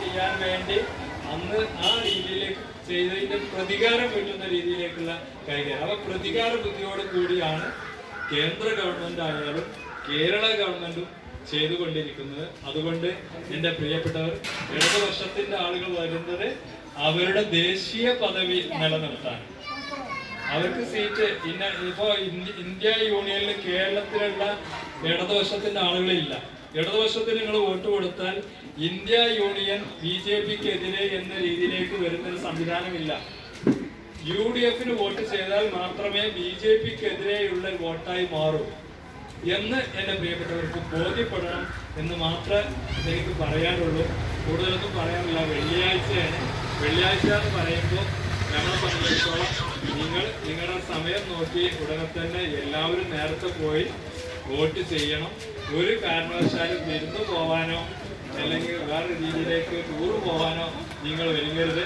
ചെയ്യാൻ വേണ്ടി അന്ന് ആ രീതിയിലേക്ക് ചെയ്തതിന്റെ പ്രതികാരം വീട്ടുന്ന രീതിയിലേക്കുള്ള കാര്യങ്ങൾ. അപ്പൊ പ്രതികാര ബുദ്ധിയോട് കൂടിയാണ് കേന്ദ്ര ഗവൺമെന്റ് ആയാലും കേരള ഗവൺമെന്റും ചെയ്തുകൊണ്ടിരിക്കുന്നത്. അതുകൊണ്ട് എൻ്റെ പ്രിയപ്പെട്ടവർ, ഇടതുപക്ഷത്തിന്റെ ആളുകൾ വരുന്നത് അവരുടെ ദേശീയ പദവി നിലനിർത്താൻ. അവർക്ക് സീറ്റ് ഇപ്പോ ഇന്ത്യ യൂണിയനിൽ കേരളത്തിലുള്ള ഇടതുപക്ഷത്തിന്റെ ആളുകളില്ല. ഇടതുപക്ഷത്തിന് നിങ്ങൾ വോട്ട് കൊടുത്താൽ ഇന്ത്യ യൂണിയൻ BJPക്കെതിരെ എന്ന രീതിയിലേക്ക് വരുന്നൊരു സംവിധാനമില്ല. UDFന് വോട്ട് ചെയ്താൽ മാത്രമേ BJPക്കെതിരെയുള്ള വോട്ടായി മാറൂ എന്ന് എൻ്റെ പ്രിയപ്പെട്ടവർക്ക് ബോധ്യപ്പെടണം എന്ന് മാത്രമേ എനിക്ക് പറയാനുള്ളൂ. കൂടുതലൊന്നും പറയാനില്ല. വെള്ളിയാഴ്ചയാണ്. വെള്ളിയാഴ്ച എന്ന് പറയുമ്പോൾ ഞങ്ങളെ സംബന്ധിച്ചിടത്തോളം നിങ്ങളുടെ സമയം നോക്കി ഉടനെ തന്നെ എല്ലാവരും നേരത്തെ പോയി വോട്ട് ചെയ്യണം. ഒരു കാരണവശാലും വിരുന്ന് പോവാനോ അല്ലെങ്കിൽ വേറെ രീതിയിലേക്ക് ടൂർ പോവാനോ നിങ്ങൾ ഒരുങ്ങരുത്.